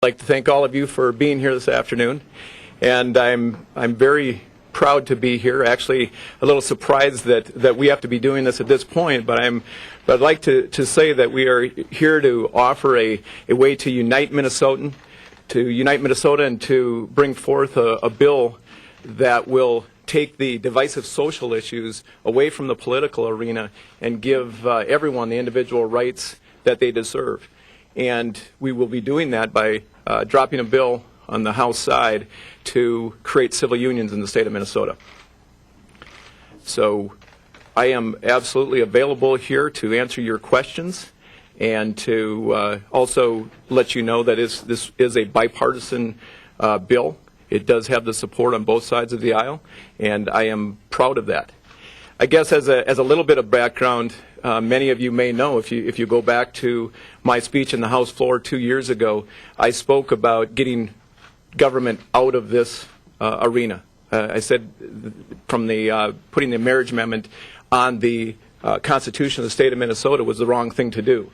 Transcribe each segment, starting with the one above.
I'd like to thank all of you for being here this afternoon, and I'm very proud to be here. Actually, a little surprised that we have to be doing this at this point, but I'd like to say that we are here to offer a way to unite Minnesota and to bring forth a bill that will take the divisive social issues away from the political arena and give everyone the individual rights that they deserve. And we will be doing that by dropping a bill on the House side to create civil unions in the state of Minnesota. So I am absolutely available here to answer your questions and to also let you know that this is a bipartisan bill. It does have the support on both sides of the aisle, and I am proud of that. I guess as a little bit of background, many of you may know, if you go back to my speech in the House floor 2 years ago, I spoke about getting government out of this arena. I said from the putting the marriage amendment on the Constitution of the state of Minnesota was the wrong thing to do.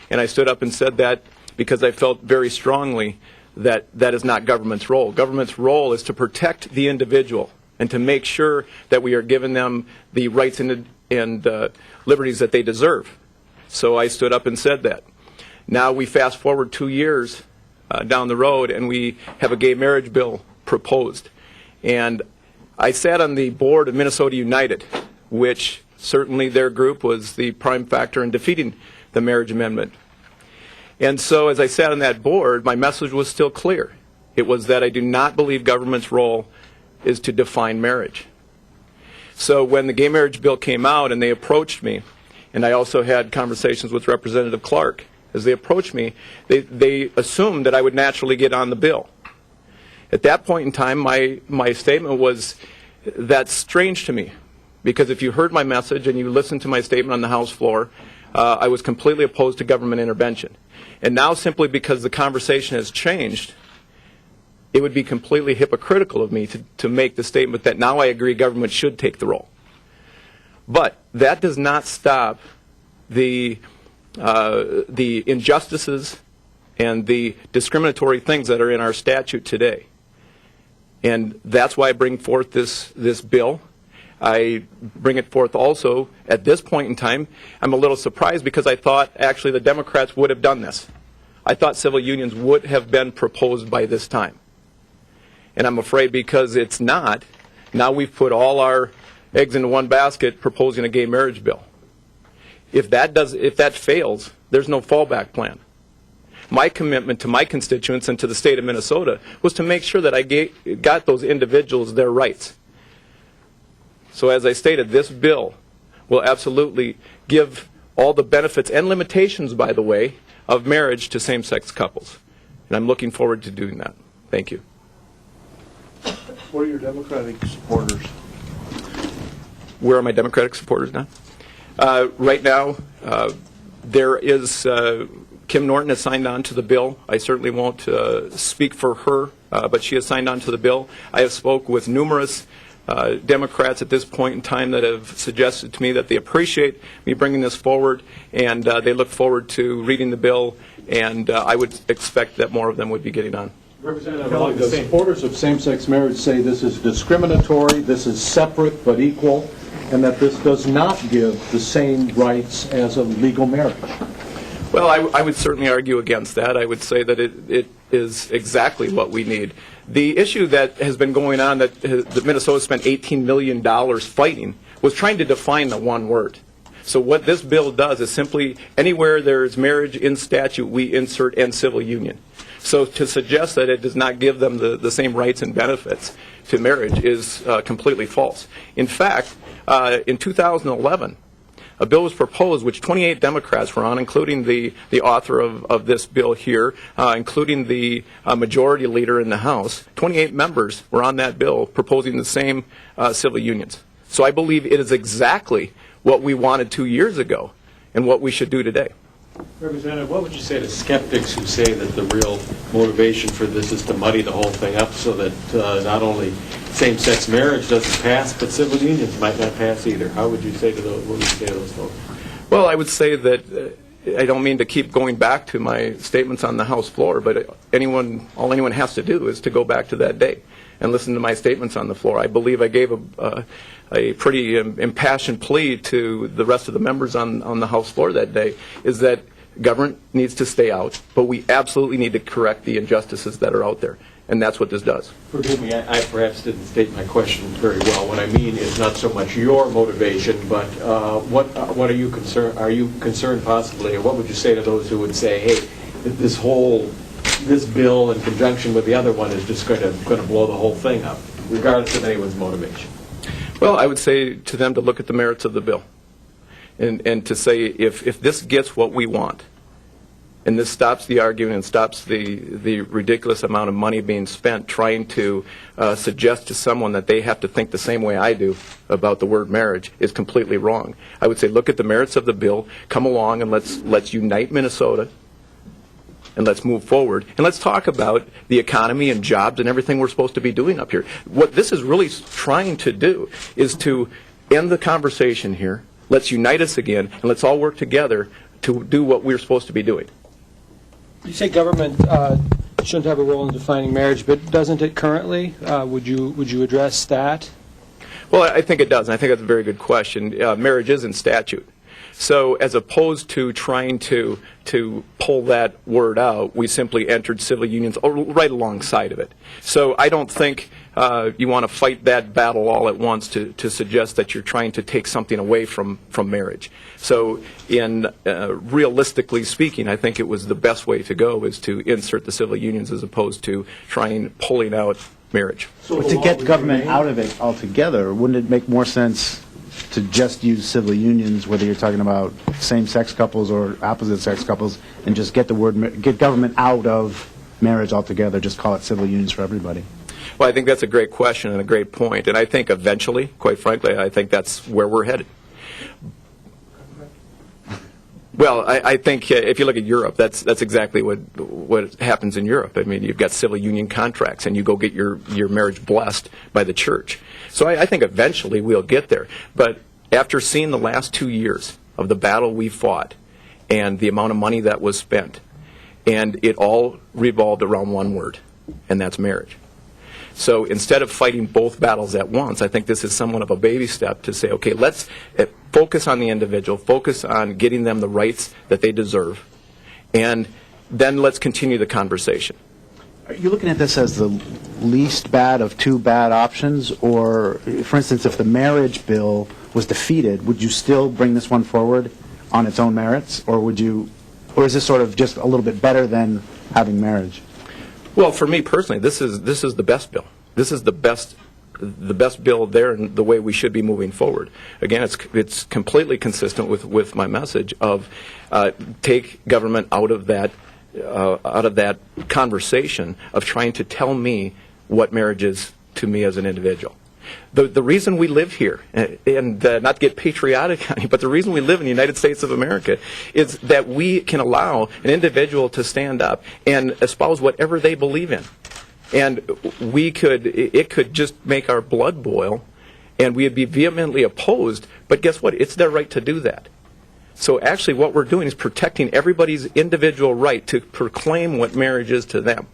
And I stood up and said that because I felt very strongly that that is not government's role. Government's role is to protect the individual and to make sure that we are giving them the rights and liberties that they deserve. So I stood up and said that. Now we fast forward 2 years down the road, and we have a gay marriage bill proposed. And I sat on the board of Minnesota United, which certainly their group was the prime factor in defeating the marriage amendment. And so as I sat on that board, my message was still clear. It was that I do not believe government's role is to define marriage. So when the gay marriage bill came out and they approached me, and I also had conversations with Representative Clark, as they approached me, they assumed that I would naturally get on the bill. At that point in time, my statement was, that's strange to me, because if you heard my message and you listened to my statement on the House floor, I was completely opposed to government intervention. And now, simply because the conversation has changed, it would be completely hypocritical of me to make the statement that now I agree government should take the role. But that does not stop the injustices and the discriminatory things that are in our statute today. And that's why I bring forth this bill. I bring it forth also at this point in time. I'm a little surprised because I thought actually the Democrats would have done this. I thought civil unions would have been proposed by this time. And I'm afraid because it's not, now we've put all our eggs into one basket proposing a gay marriage bill. If that fails, there's no fallback plan. My commitment to my constituents and to the state of Minnesota was to make sure that I got those individuals their rights. So as I stated, this bill will absolutely give all the benefits and limitations, by the way, of marriage to same-sex couples. And I'm looking forward to doing that. Thank you. What are your Democratic supporters? Where are my Democratic supporters now? Right now, there is Kim Norton has signed on to the bill. I certainly won't speak for her, but she has signed on to the bill. I have spoke with numerous Democrats at this point in time that have suggested to me that they appreciate me bringing this forward, and they look forward to reading the bill, and I would expect that more of them would be getting on. Representative Kelly, the supporters of same-sex marriage say this is discriminatory, this is separate but equal, and that this does not give the same rights as a legal marriage. Well, I would certainly argue against that. I would say that it is exactly what we need. The issue that has been going on that Minnesota spent $18 million fighting was trying to define the one word. So what this bill does is simply anywhere there is marriage in statute, we insert "and civil union." So to suggest that it does not give them the same rights and benefits to marriage is completely false. In fact, in 2011, a bill was proposed which 28 Democrats were on, including the author of this bill here, including the majority leader in the House. 28 members were on that bill proposing the same civil unions. So I believe it is exactly what we wanted 2 years ago and what we should do today. Representative, what would you say to skeptics who say that the real motivation for this is to muddy the whole thing up so that not only same-sex marriage doesn't pass, but civil unions might not pass either? How would you say to those? What would you say to those folks? Well, I would say that I don't mean to keep going back to my statements on the House floor, but all anyone has to do is to go back to that day and listen to my statements on the floor. I believe I gave a pretty impassioned plea to the rest of the members on the House floor that day, is that government needs to stay out, but we absolutely need to correct the injustices that are out there, and that's what this does. Forgive me, I perhaps didn't state my question very well. What I mean is not so much your motivation, but what are you concerned possibly, or what would you say to those who would say, hey, this bill in conjunction with the other one is just going to blow the whole thing up, regardless of anyone's motivation? Well, I would say to them to look at the merits of the bill and to say if this gets what we want, and this stops the argument and stops the ridiculous amount of money being spent trying to suggest to someone that they have to think the same way I do about the word marriage, is completely wrong. I would say look at the merits of the bill, come along and let's unite Minnesota, and let's move forward, and let's talk about the economy and jobs and everything we're supposed to be doing up here. What this is really trying to do is to end the conversation here. Let's unite us again, and let's all work together to do what we're supposed to be doing. You say government shouldn't have a role in defining marriage, but doesn't it currently? Would you address that? Well, I think it does, and I think that's a very good question. Marriage is in statute. So as opposed to trying to pull that word out, we simply entered civil unions right alongside of it. So I don't think you want to fight that battle all at once to suggest that you're trying to take something away from marriage. So realistically speaking, I think it was the best way to go is to insert the civil unions as opposed to pulling out marriage. So But to get government out of it altogether, wouldn't it make more sense to just use civil unions, whether you're talking about same-sex couples or opposite-sex couples, and just get government out of marriage altogether, just call it civil unions for everybody? Well, I think that's a great question and a great point, and I think eventually, quite frankly, I think that's where we're headed. Well, I think if you look at Europe, that's exactly what happens in Europe. I mean, you've got civil union contracts, and you go get your marriage blessed by the church. So I think eventually we'll get there. But after seeing the last 2 years of the battle we fought and the amount of money that was spent, and it all revolved around one word, and that's marriage. So instead of fighting both battles at once, I think this is somewhat of a baby step to say, okay, let's focus on the individual, focus on getting them the rights that they deserve, and then let's continue the conversation. Are you looking at this as the least bad of two bad options? Or, for instance, if the marriage bill was defeated, would you still bring this one forward on its own merits? Or is this sort of just a little bit better than having marriage? Well, for me personally, this is the best bill. This is the best bill there, and the way we should be moving forward. Again, it's completely consistent with my message of take government out of that conversation of trying to tell me what marriage is to me as an individual. The reason we live here, and not to get patriotic on you, but the reason we live in the United States of America is that we can allow an individual to stand up and espouse whatever they believe in. And it could just make our blood boil, and we'd be vehemently opposed, but guess what? It's their right to do that. So actually what we're doing is protecting everybody's individual right to proclaim what marriage is to them.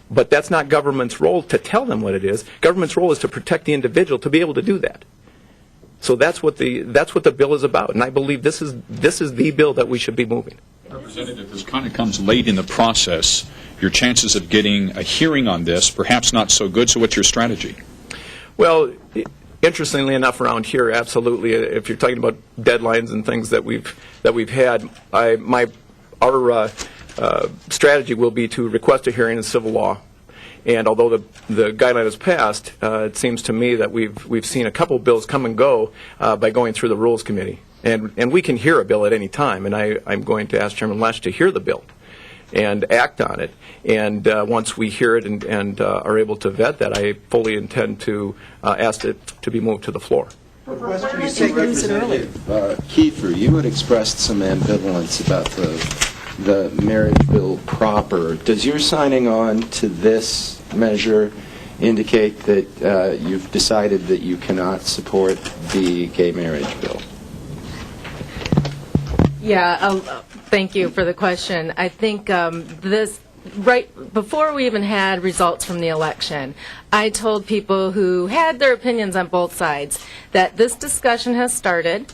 But that's not government's role to tell them what it is. Government's role is to protect the individual to be able to do that. So that's what the bill is about, and I believe this is the bill that we should be moving. Representative, this kind of comes late in the process. Your chances of getting a hearing on this, perhaps not so good, so what's your strategy? Well, interestingly enough, around here, absolutely, if you're talking about deadlines and things that we've had, our strategy will be to request a hearing in civil law. And although the guideline is passed, it seems to me that we've seen a couple bills come and go by going through the Rules Committee. And we can hear a bill at any time, and I'm going to ask Chairman Lesch to hear the bill and act on it. And once we hear it and are able to vet that, I fully intend to ask it to be moved to the floor. Representative Kiefer, you had expressed some ambivalence about the marriage bill proper. Does your signing on to this measure indicate that you've decided that you cannot support the gay marriage bill? Yeah, Thank you for the question. I think right before we even had results from the election, I told people who had their opinions on both sides that this discussion has started.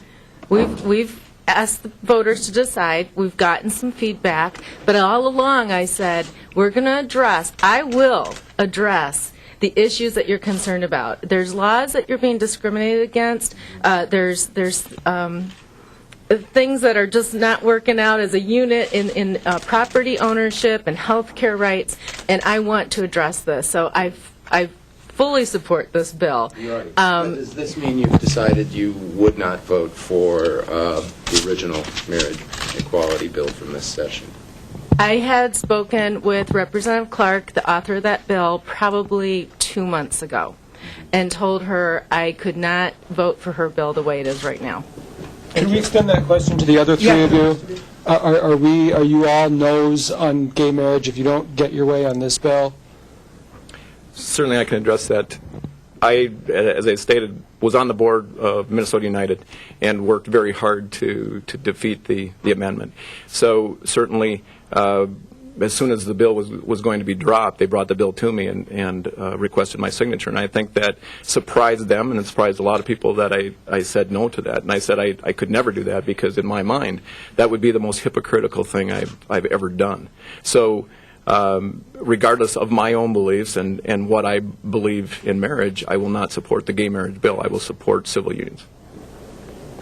We've asked the voters to decide. We've gotten some feedback. But all along I said, I will address the issues that you're concerned about. There's laws that you're being discriminated against. There's things that are just not working out as a unit in property ownership and health care rights, and I want to address this. So I fully support this bill. Right. Does this mean you've decided you would not vote for the original marriage equality bill from this session? I had spoken with Representative Clark, the author of that bill, probably 2 months ago, and told her I could not vote for her bill the way it is right now. Can we extend that question to the other three of you? Are you all no's on gay marriage if you don't get your way on this bill? Certainly I can address that. I, as I stated, was on the board of Minnesota United and worked very hard to defeat the amendment. So certainly, as soon as the bill was going to be dropped, they brought the bill to me and requested my signature. And I think that surprised them, and it surprised a lot of people that I said no to that. And I said I could never do that because in my mind, that would be the most hypocritical thing I've ever done. So regardless of my own beliefs and what I believe in marriage, I will not support the gay marriage bill. I will support civil unions.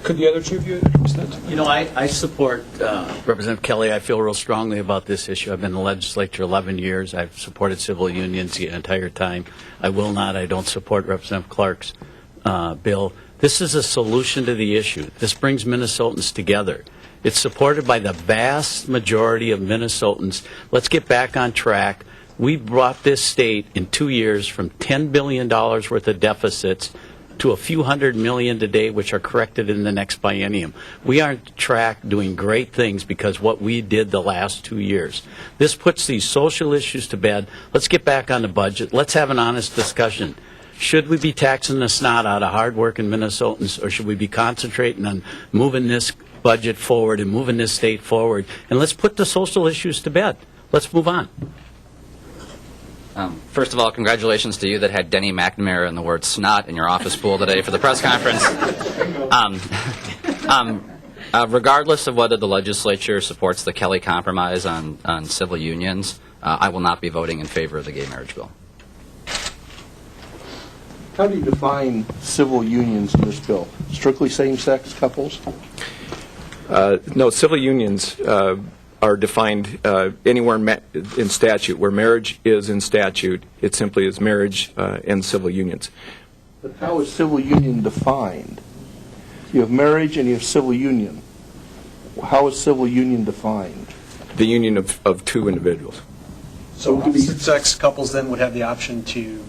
Could the other two of you address that? You know, I support Representative Kelly. I feel real strongly about this issue. I've been in the legislature 11 years. I've supported civil unions the entire time. I don't support Representative Clark's bill. This is a solution to the issue. This brings Minnesotans together. It's supported by the vast majority of Minnesotans. Let's get back on track. We brought this state in 2 years from $10 billion worth of deficits to a few $100 million today, which are corrected in the next biennium. We are on track doing great things because what we did the last 2 years. This puts these social issues to bed. Let's get back on the budget. Let's have an honest discussion. Should we be taxing the snot out of hard-working Minnesotans, or should we be concentrating on moving this budget forward and moving this state forward? And let's put the social issues to bed. Let's move on. First of all, congratulations to you that had Denny McNamara and the word snot in your office pool today for the press conference. Regardless of whether the legislature supports the Kelly Compromise on civil unions, I will not be voting in favor of the gay marriage bill. How do you define civil unions in this bill? Strictly same-sex couples? No, civil unions are defined anywhere in statute. Where marriage is in statute, it simply is marriage and civil unions. But how is civil union defined? You have marriage and you have civil union. How is civil union defined? The union of two individuals. So opposite-sex couples then would have the option to,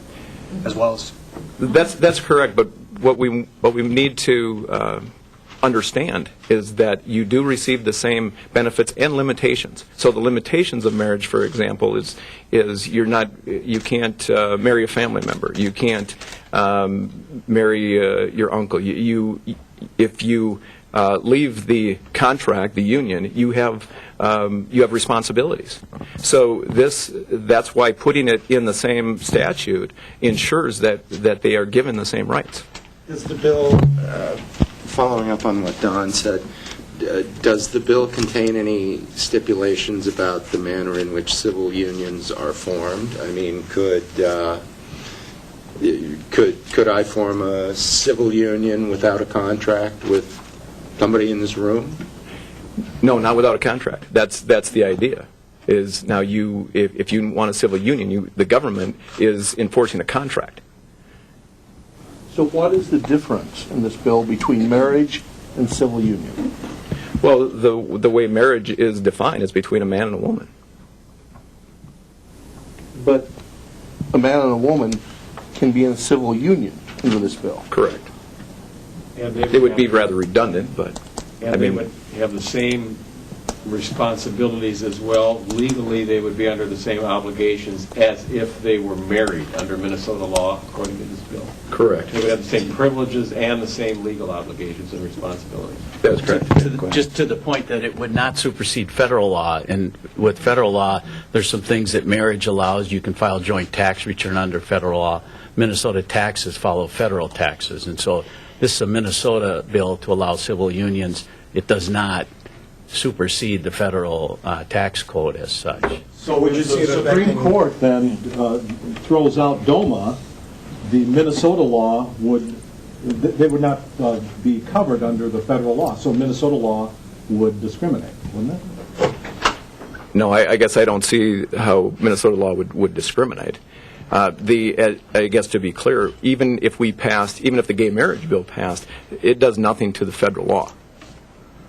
as well as... That's correct, but what we need to understand is that you do receive the same benefits and limitations. So the limitations of marriage, for example, is you can't marry a family member. You can't marry your uncle. If you leave the contract, the union, you have responsibilities. So that's why putting it in the same statute ensures that they are given the same rights. Does the bill, following up on what Don said, does the bill contain any stipulations about the manner in which civil unions are formed? I mean, could I form a civil union without a contract with somebody in this room? No, not without a contract. That's the idea. Is now if you want a civil union, the government is enforcing a contract. So what is the difference in this bill between marriage and civil union? Well, the way marriage is defined is between a man and a woman. But a man and a woman can be in a civil union under this bill. Correct. And It would be rather redundant, but And they would have the same responsibilities as well. Legally, they would be under the same obligations as if they were married under Minnesota law, according to this bill. Correct. They would have the same privileges and the same legal obligations and responsibilities. That's correct. Just to the point that it would not supersede federal law, and with federal law, there's some things that marriage allows. You can file joint tax return under federal law. Minnesota taxes follow federal taxes, and so this is a Minnesota bill to allow civil unions. It does not supersede the federal tax code as such. So when the Supreme Court then throws out DOMA, the Minnesota law they would not be covered under the federal law. So Minnesota law would discriminate, wouldn't it? No, I guess I don't see how Minnesota law would discriminate. I guess to be clear, even if the gay marriage bill passed, it does nothing to the federal law.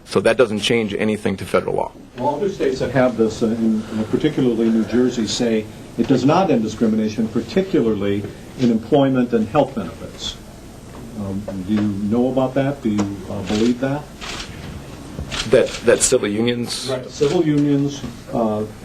So that doesn't change anything to federal law. Well, other states that have this, particularly New Jersey, say it does not end discrimination, particularly in employment and health benefits. Do you know about that? Do you believe that? That civil unions? Right. Civil unions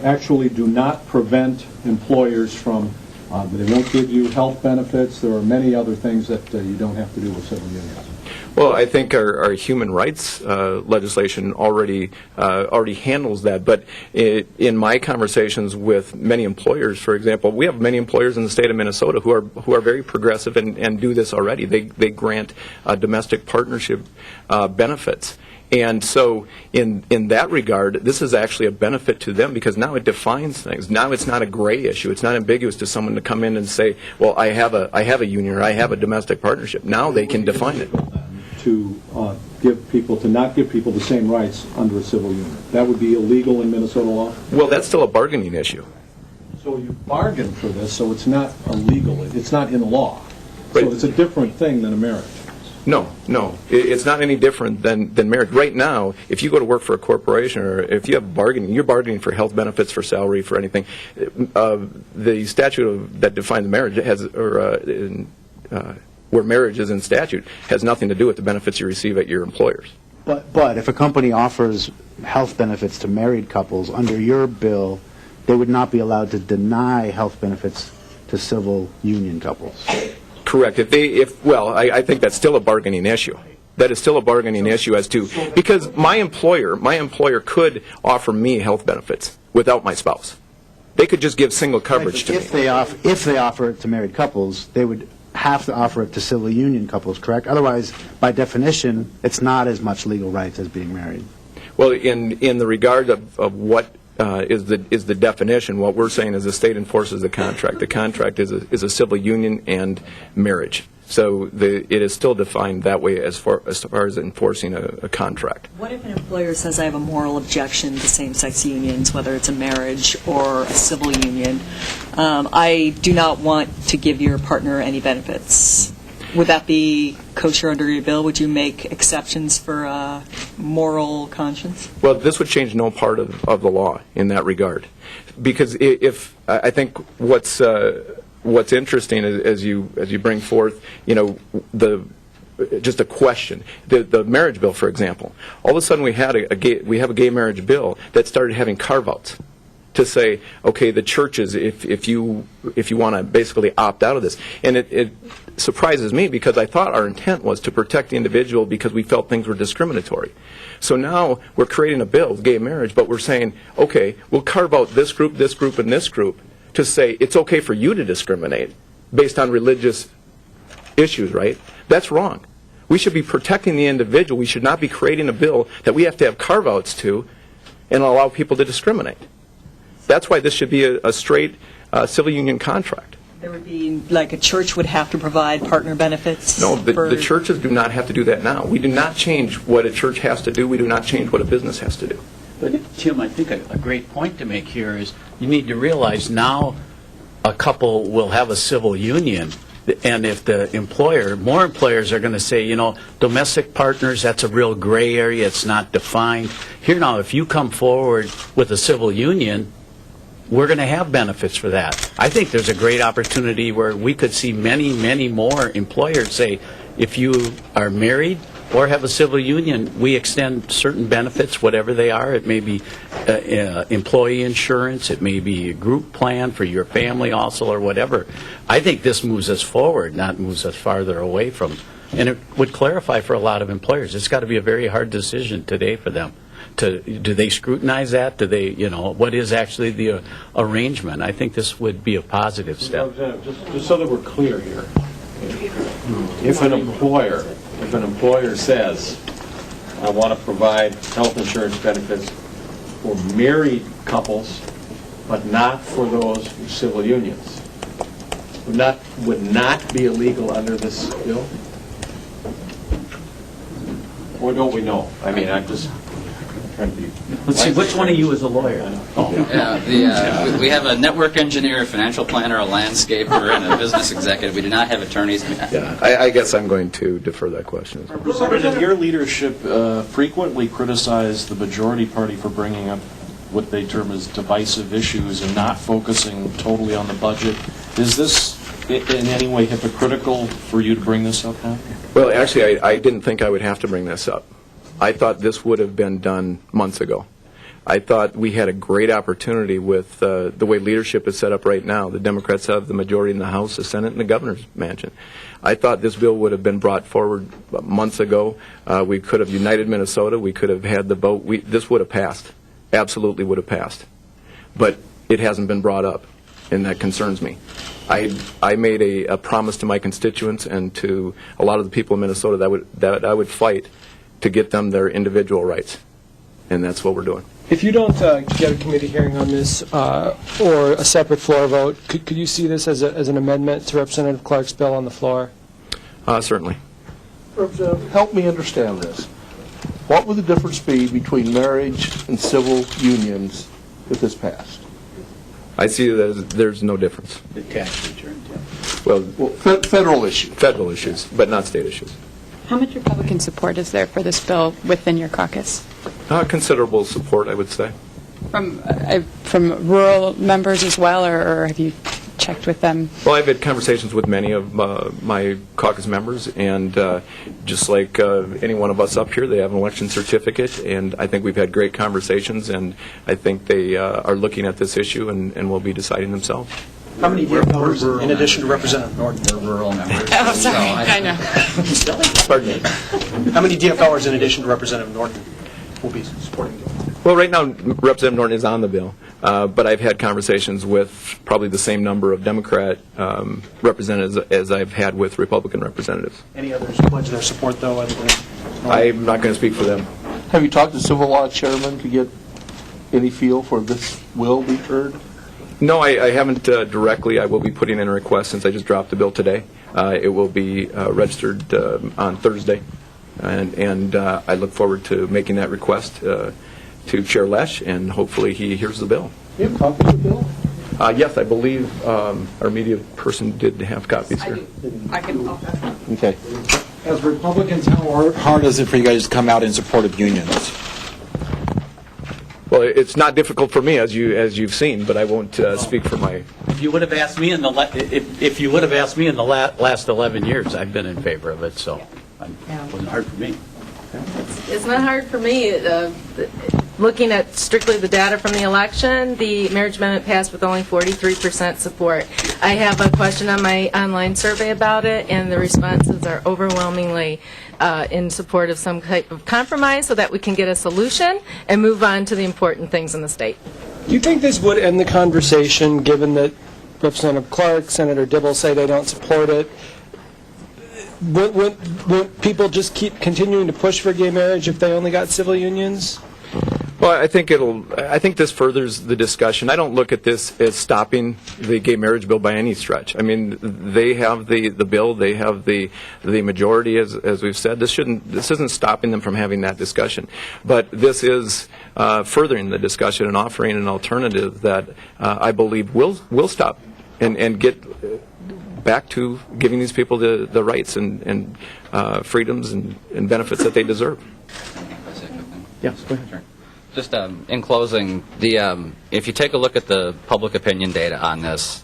actually do not prevent employers from, they won't give you health benefits. There are many other things that you don't have to do with civil unions. Well, I think our human rights legislation already handles that. But in my conversations with many employers, for example, we have many employers in the state of Minnesota who are very progressive and do this already. They grant domestic partnership benefits. And so in that regard, this is actually a benefit to them because now it defines things. Now it's not a gray issue. It's not ambiguous to someone to come in and say, well, I have a union or I have a domestic partnership. Now they can define it. To not give people the same rights under a civil union. That would be illegal in Minnesota law? Well, that's still a bargaining issue. So you bargain for this, so it's not illegal. It's not in law. Right. So it's a different thing than a marriage. No. It's not any different than marriage. Right now, if you go to work for a corporation or if you have bargaining, you're bargaining for health benefits, for salary, for anything. The statute that defines marriage where marriage is in statute has nothing to do with the benefits you receive at your employers. But if a company offers health benefits to married couples, under your bill, they would not be allowed to deny health benefits to civil union couples. Correct. I think that's still a bargaining issue. That is still a bargaining issue because my employer could offer me health benefits without my spouse. They could just give single coverage to me. If they offer it to married couples, they would have to offer it to civil union couples, correct? Otherwise, by definition, it's not as much legal rights as being married. Well, in the regard of what is the definition, what we're saying is the state enforces the contract. The contract is a civil union and marriage. So it is still defined that way as far as enforcing a contract. What if an employer says, I have a moral objection to same-sex unions, whether it's a marriage or a civil union? I do not want to give your partner any benefits. Would that be kosher under your bill? Would you make exceptions for moral conscience? Well, this would change no part of the law in that regard. Because I think what's interesting as you bring forth, just a question. The marriage bill, for example. All of a sudden we have a gay marriage bill that started having carve-outs to say, okay, the churches, if you want to basically opt out of this. And it surprises me because I thought our intent was to protect the individual because we felt things were discriminatory. So now we're creating a bill, gay marriage, but we're saying, okay, we'll carve out this group, and this group to say it's okay for you to discriminate based on religious issues, right? That's wrong. We should be protecting the individual. We should not be creating a bill that we have to have carve-outs to and allow people to discriminate. That's why this should be a straight civil union contract. There would be, like a church would have to provide partner benefits? No, the churches do not have to do that now. We do not change what a church has to do. We do not change what a business has to do. But Tim, I think a great point to make here is you need to realize now a couple will have a civil union, and if the more employers are going to say, domestic partners, that's a real gray area, it's not defined. Here now, if you come forward with a civil union, we're going to have benefits for that. I think there's a great opportunity where we could see many, many more employers say, if you are married or have a civil union. We extend certain benefits, whatever they are. It may be employee insurance, it may be a group plan for your family also, or whatever. I think this moves us forward, not moves us farther away from. And it would clarify for a lot of employers. It's got to be a very hard decision today for them. Do they scrutinize that? Do they, what is actually the arrangement? I think this would be a positive step. Just so that we're clear here, if an employer says, I want to provide health insurance benefits for married couples, but not for those civil unions, would not be illegal under this bill? Or don't we know? I mean, I'm just trying to be... Let's see, which one of you is a lawyer? We have a network engineer, a financial planner, a landscaper, and a business executive. We do not have attorneys. Yeah, I guess I'm going to defer that question. Representative, your leadership frequently criticized the majority party for bringing up what they term as divisive issues and not focusing totally on the budget. Is this in any way hypocritical for you to bring this up now? Well, actually, I didn't think I would have to bring this up. I thought this would have been done months ago. I thought we had a great opportunity with the way leadership is set up right now. The Democrats have the majority in the House, the Senate, and the governor's mansion. I thought this bill would have been brought forward months ago. We could have united Minnesota. We could have had the vote. This would have passed. Absolutely would have passed. But it hasn't been brought up, and that concerns me. I made a promise to my constituents and to a lot of the people in Minnesota that I would fight to get them their individual rights, and that's what we're doing. If you don't get a committee hearing on this or a separate floor vote, could you see this as an amendment to Representative Clark's bill on the floor? Certainly. Representative, help me understand this. What would the difference be between marriage and civil unions if this passed? I see that there's no difference. The tax return. Well, federal issues. Federal issues, but not state issues. How much Republican support is there for this bill within your caucus? Considerable support, I would say. From rural members as well, or have you checked with them? Well, I've had conversations with many of my caucus members, and just like any one of us up here, they have an election certificate, and I think we've had great conversations, and I think they are looking at this issue and will be deciding themselves. How many DFOs in addition to Representative Norton? We're rural members. Oh, sorry, I know. Pardon me. How many DFOers in addition to Representative Norton will be supporting the bill? Well, right now, Representative Norton is on the bill, but I've had conversations with probably the same number of Democrat representatives as I've had with Republican representatives. Any others pledge their support, though, other than Norton? I'm not going to speak for them. Have you talked to civil law chairman to get any feel for this will be heard? No, I haven't directly. I will be putting in a request since I just dropped the bill today. It will be registered on Thursday, and I look forward to making that request to Chair Lesh, and hopefully he hears the bill. Do you have copies of the bill? Yes, I believe our media person did have copies here. I can. Okay. As Republicans, how hard is it for you guys to come out in support of unions? Well, it's not difficult for me, as you've seen, but I won't speak for my. If you would have asked me in the last 11 years, I've been in favor of it, so it wasn't hard for me. It's not hard for me. Looking at strictly the data from the election, the marriage amendment passed with only 43% support. I have a question on my online survey about it, and the responses are overwhelmingly in support of some type of compromise so that we can get a solution and move on to the important things in the state. Do you think this would end the conversation, given that Representative Clark, Senator Dibble say they don't support it? Wouldn't people just keep continuing to push for gay marriage if they only got civil unions? Well, I think this furthers the discussion. I don't look at this as stopping the gay marriage bill by any stretch. I mean, they have the bill, they have the majority, as we've said. This isn't stopping them from having that discussion. But this is furthering the discussion and offering an alternative that I believe will stop and get back to giving these people the rights and freedoms and benefits that they deserve. Yes, go ahead. Sure. Just in closing, if you take a look at the public opinion data on this,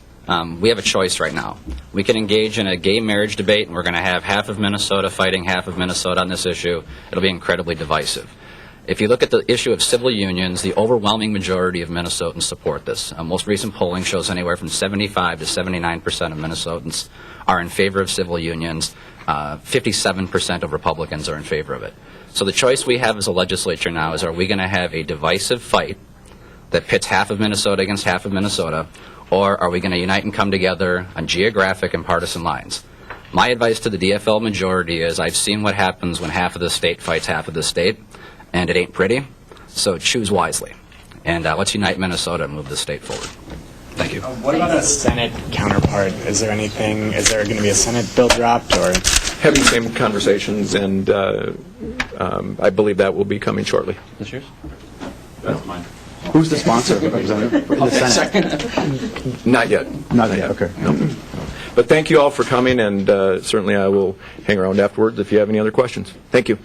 We have a choice right now. We can engage in a gay marriage debate, and we're going to have half of Minnesota fighting half of Minnesota on this issue. It'll be incredibly divisive. If you look at the issue of civil unions, the overwhelming majority of Minnesotans support this. Most recent polling shows anywhere from 75 to 79% of Minnesotans are in favor of civil unions. 57% of Republicans are in favor of it. So the choice we have as a legislature now is, are we going to have a divisive fight that pits half of Minnesota against half of Minnesota, or are we going to unite and come together on geographic and partisan lines? My advice to the DFL majority is, I've seen what happens when half of the state fights half of the state, and it ain't pretty, so choose wisely. And let's unite Minnesota and move the state forward. Thank you. What about a Senate counterpart? Is there going to be a Senate bill dropped, or? Having same conversations, and I believe that will be coming shortly. This yours? That's mine. Who's the sponsor, Representative? In the Senate? Not yet. Not yet, okay. No. But thank you all for coming, and certainly I will hang around afterwards if you have any other questions. Thank you.